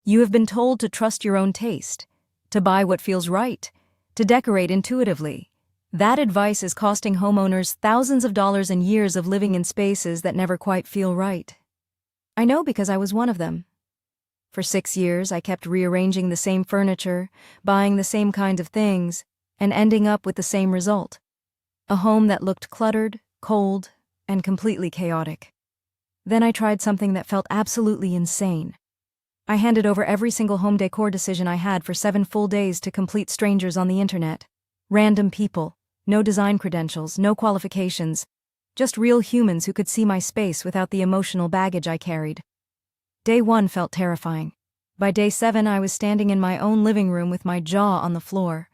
You have been told to trust your own taste, to buy what feels right, to decorate intuitively. That advice is costing homeowners thousands of dollars and years of living in spaces that never quite feel right. I know because I was one of them. For 6 years, I kept rearranging the same furniture, buying the same kinds of things, and ending up with the same result. A home that looked cluttered, cold, and completely chaotic. Then I tried something that felt absolutely insane. I handed over every single home decor decision I had for 7 full days to complete strangers on the internet. Random people, no design credentials, no qualifications, just real humans who could see my space without the emotional baggage I carried. Day 1 felt terrifying. By day 7, I was standing in my own living room with my jaw on the floor.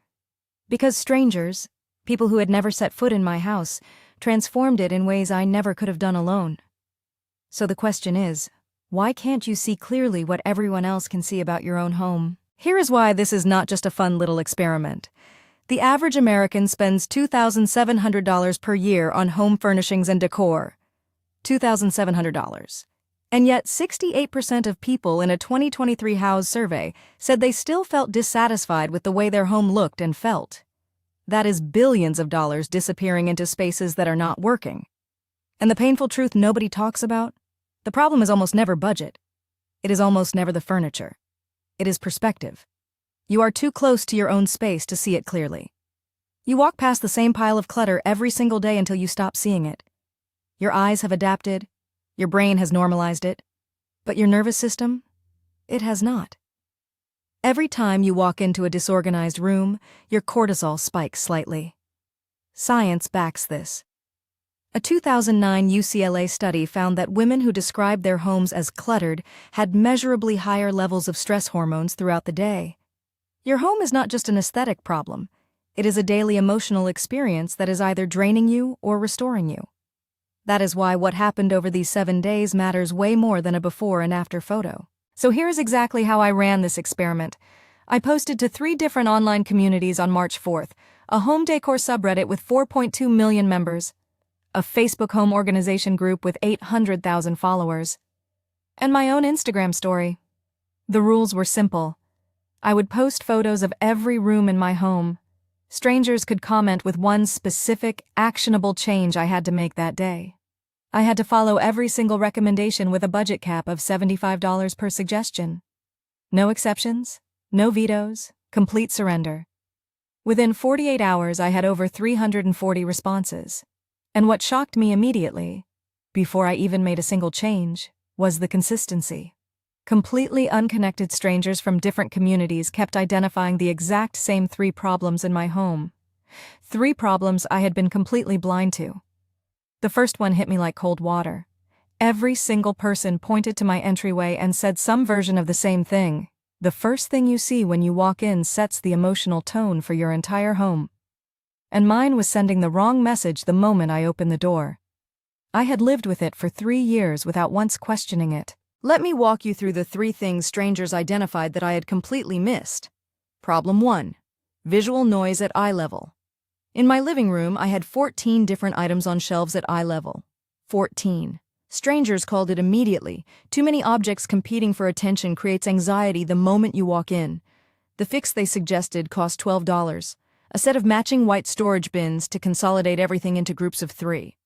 Because strangers, people who had never set foot in my house, transformed it in ways I never could have done alone. So the question is, why can't you see clearly what everyone else can see about your own home? Here is why this is not just a fun little experiment. The average American spends $2,700 per year on home furnishings and decor. $2,700. And yet 68% of people in a 2023 Houzz survey said they still felt dissatisfied with the way their home looked and felt. That is billions of dollars disappearing into spaces that are not working. And the painful truth nobody talks about? The problem is almost never budget. It is almost never the furniture. It is perspective. You are too close to your own space to see it clearly. You walk past the same pile of clutter every single day until you stop seeing it. Your eyes have adapted, your brain has normalized it, but your nervous system, it has not. Every time you walk into a disorganized room, your cortisol spikes slightly. Science backs this. A 2009 UCLA study found that women who described their homes as cluttered had measurably higher levels of stress hormones throughout the day. Your home is not just an aesthetic problem. It is a daily emotional experience that is either draining you or restoring you. That is why what happened over these 7 days matters way more than a before and after photo. So here's exactly how I ran this experiment. I posted to 3 different online communities on March 4th, a home decor subreddit with 4.2 million members, a Facebook home organization group with 800,000 followers, and my own Instagram story. The rules were simple. I would post photos of every room in my home. Strangers could comment with one specific, actionable change I had to make that day. I had to follow every single recommendation with a budget cap of $75 per suggestion. No exceptions, no vetoes, complete surrender. Within 48 hours, I had over 340 responses. And what shocked me immediately, before I even made a single change, was the consistency. Completely unconnected strangers from different communities kept identifying the exact same 3 problems in my home. 3 problems I had been completely blind to. The first one hit me like cold water. Every single person pointed to my entryway and said some version of the same thing. The first thing you see when you walk in sets the emotional tone for your entire home. And mine was sending the wrong message the moment I opened the door. I had lived with it for 3 years without once questioning it. Let me walk you through the 3 things strangers identified that I had completely missed. Problem 1. Visual noise at eye level. In my living room, I had 14 different items on shelves at eye level. 14. Strangers called it immediately. Too many objects competing for attention creates anxiety the moment you walk in. The fix they suggested cost $12. A set of matching white storage bins to consolidate everything into groups of 3.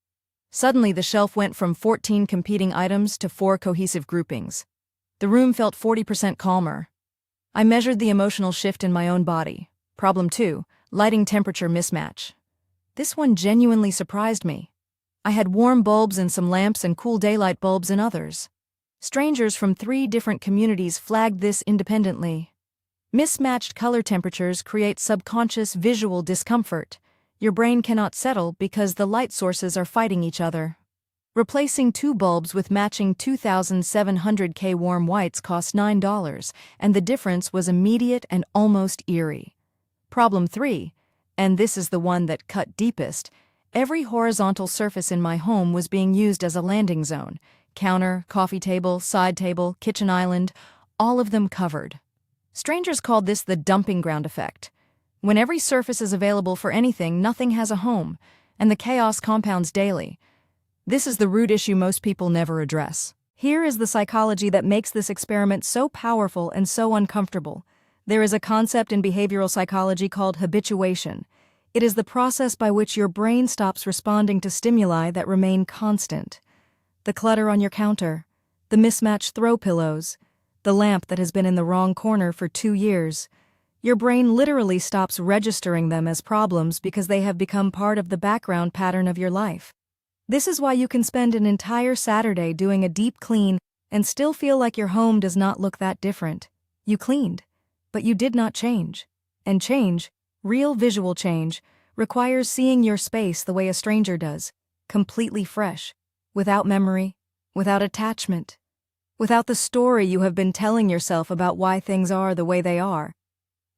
Suddenly, the shelf went from 14 competing items to 4 cohesive groupings. The room felt 40% calmer. I measured the emotional shift in my own body. Problem 2, lighting temperature mismatch. This one genuinely surprised me. I had warm bulbs in some lamps and cool daylight bulbs in others. Strangers from 3 different communities flagged this independently. Mismatched color temperatures create subconscious visual discomfort. Your brain cannot settle because the light sources are fighting each other. Replacing 2 bulbs with matching 2,700K warm whites cost $9, and the difference was immediate and almost eerie. Problem 3, and this is the one that cut deepest, every horizontal surface in my home was being used as a landing zone. Counter, coffee table, side table, kitchen island, all of them covered. Strangers called this the dumping ground effect. When every surface is available for anything, nothing has a home, and the chaos compounds daily. This is the root issue most people never address. Here is the psychology that makes this experiment so powerful and so uncomfortable. There is a concept in behavioral psychology called habituation. It is the process by which your brain stops responding to stimuli that remain constant. The clutter on your counter, the mismatched throw pillows, the lamp that has been in the wrong corner for 2 years. Your brain literally stops registering them as problems because they have become part of the background pattern of your life. This is why you can spend an entire Saturday doing a deep clean and still feel like your home does not look that different. You cleaned, but you did not change. And change, real visual change, requires seeing your space the way a stranger does, completely fresh, without memory, without attachment, without the story you have been telling yourself about why things are the way they are.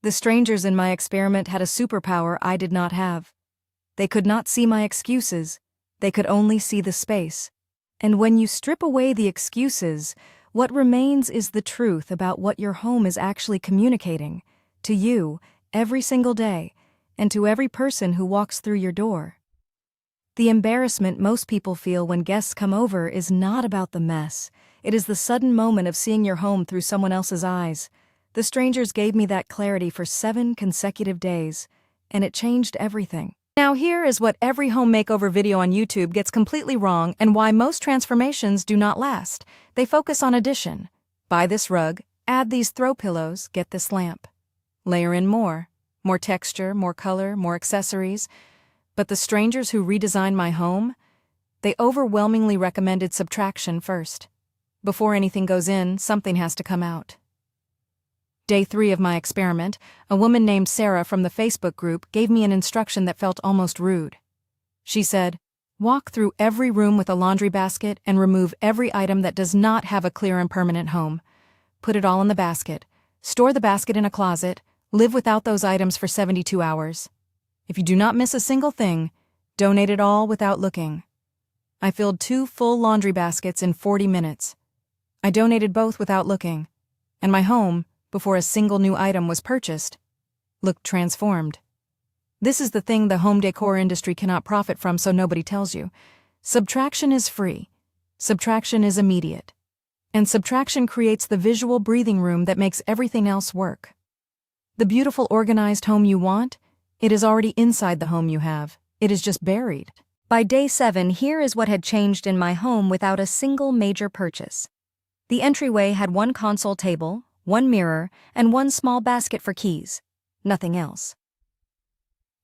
The strangers in my experiment had a superpower I did not have. They could not see my excuses. They could only see the space. And when you strip away the excuses, what remains is the truth about what your home is actually communicating to you every single day and to every person who walks through your door. The embarrassment most people feel when guests come over is not about the mess. It is the sudden moment of seeing your home through someone else's eyes. The strangers gave me that clarity for 7 consecutive days, and it changed everything. Now here is what every home makeover video on YouTube gets completely wrong and why most transformations do not last. They focus on addition. Buy this rug, add these throw pillows, get this lamp. Layer in more texture, more color, more accessories. But the strangers who redesigned my home, they overwhelmingly recommended subtraction first. Before anything goes in, something has to come out. Day 3 of my experiment, a woman named Sarah from the Facebook group gave me an instruction that felt almost rude. She said, walk through every room with a laundry basket and remove every item that does not have a clear and permanent home. Put it all in the basket. Store the basket in a closet. Live without those items for 72 hours. If you do not miss a single thing, donate it all without looking. I filled 2 full laundry baskets in 40 minutes. I donated both without looking. And my home, before a single new item was purchased, looked transformed. This is the thing the home decor industry cannot profit from, so nobody tells you. Subtraction is free. Subtraction is immediate. And subtraction creates the visual breathing room that makes everything else work. The beautiful organized home you want, it is already inside the home you have. It is just buried. By day 7, here is what had changed in my home without a single major purchase. The entryway had 1 console table, 1 mirror, and 1 small basket for keys. Nothing else.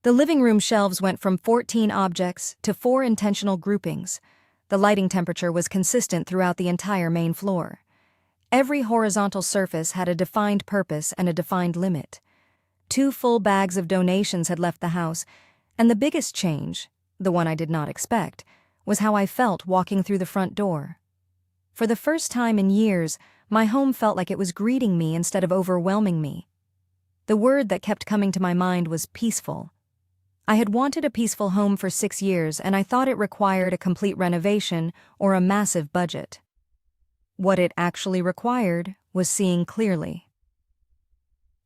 The living room shelves went from 14 objects to 4 intentional groupings. The lighting temperature was consistent throughout the entire main floor. Every horizontal surface had a defined purpose and a defined limit. 2 full bags of donations had left the house, and the biggest change, the one I did not expect, was how I felt walking through the front door. For the first time in years, my home felt like it was greeting me instead of overwhelming me. The word that kept coming to my mind was peaceful. I had wanted a peaceful home for 6 years, and I thought it required a complete renovation or a massive budget. What it actually required was seeing clearly.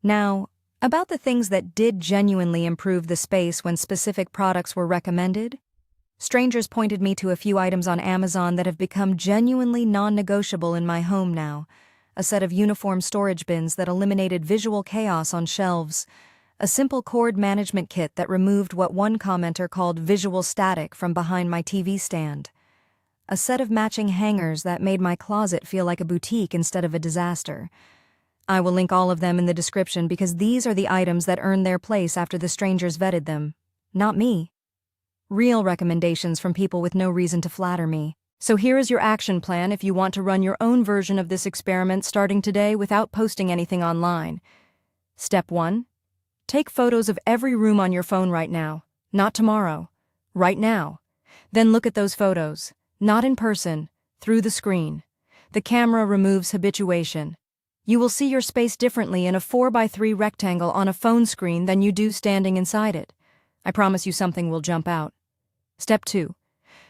Now, about the things that did genuinely improve the space when specific products were recommended, strangers pointed me to a few items on Amazon that have become genuinely non-negotiable in my home now. A set of uniform storage bins that eliminated visual chaos on shelves. A simple cord management kit that removed what one commenter called visual static from behind my TV stand. A set of matching hangers that made my closet feel like a boutique instead of a disaster. I will link all of them in the description because these are the items that earned their place after the strangers vetted them. Not me. Real recommendations from people with no reason to flatter me. So here is your action plan if you want to run your own version of this experiment starting today without posting anything online. Step 1. Take photos of every room on your phone right now, not tomorrow, right now. Then look at those photos, not in person, through the screen. The camera removes habituation. You will see your space differently in a 4x3 rectangle on a phone screen than you do standing inside it. I promise you something will jump out. Step 2.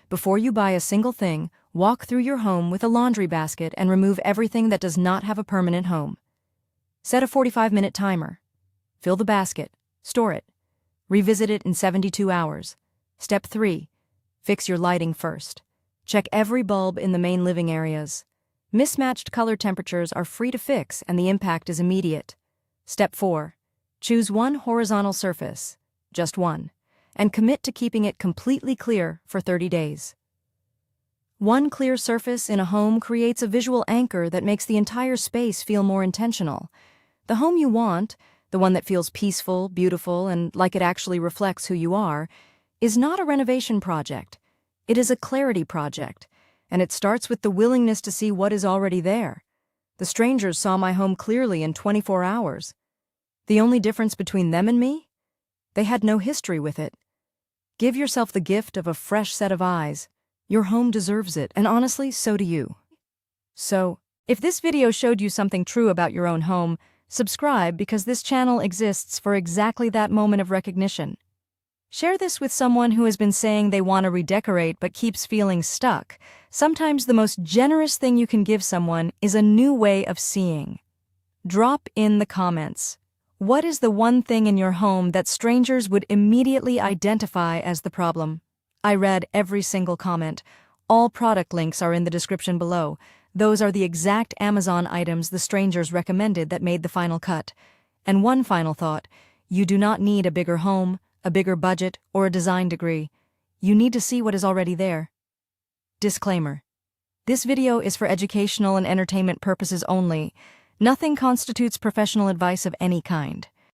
Before you buy a single thing, walk through your home with a laundry basket and remove everything that does not have a permanent home. Set a 45-minute timer. Fill the basket. Store it. Revisit it in 72 hours. Step 3. Fix your lighting first. Check every bulb in the main living areas. Mismatched color temperatures are free to fix and the impact is immediate. Step 4. Choose one horizontal surface, just one, and commit to keeping it completely clear for 30 days. One clear surface in a home creates a visual anchor that makes the entire space feel more intentional. The home you want, the one that feels peaceful, beautiful, and like it actually reflects who you are, is not a renovation project. It is a clarity project, and it starts with the willingness to see what is already there. The strangers saw my home clearly in 24 hours. The only difference between them and me? They had no history with it. Give yourself the gift of a fresh set of eyes. Your home deserves it, and honestly, so do you. So, if this video showed you something true about your own home, subscribe because this channel exists for exactly that moment of recognition. Share this with someone who has been saying they want to redecorate but keeps feeling stuck. Sometimes the most generous thing you can give someone is a new way of seeing. Drop in the comments. What is the one thing in your home that strangers would immediately identify as the problem? I read every single comment. All product links are in the description below. Those are the exact Amazon items the strangers recommended that made the final cut. And one final thought: you do not need a bigger home, a bigger budget, or a design degree. You need to see what is already there. Disclaimer: this video is for educational and entertainment purposes only. Nothing constitutes professional advice of any kind.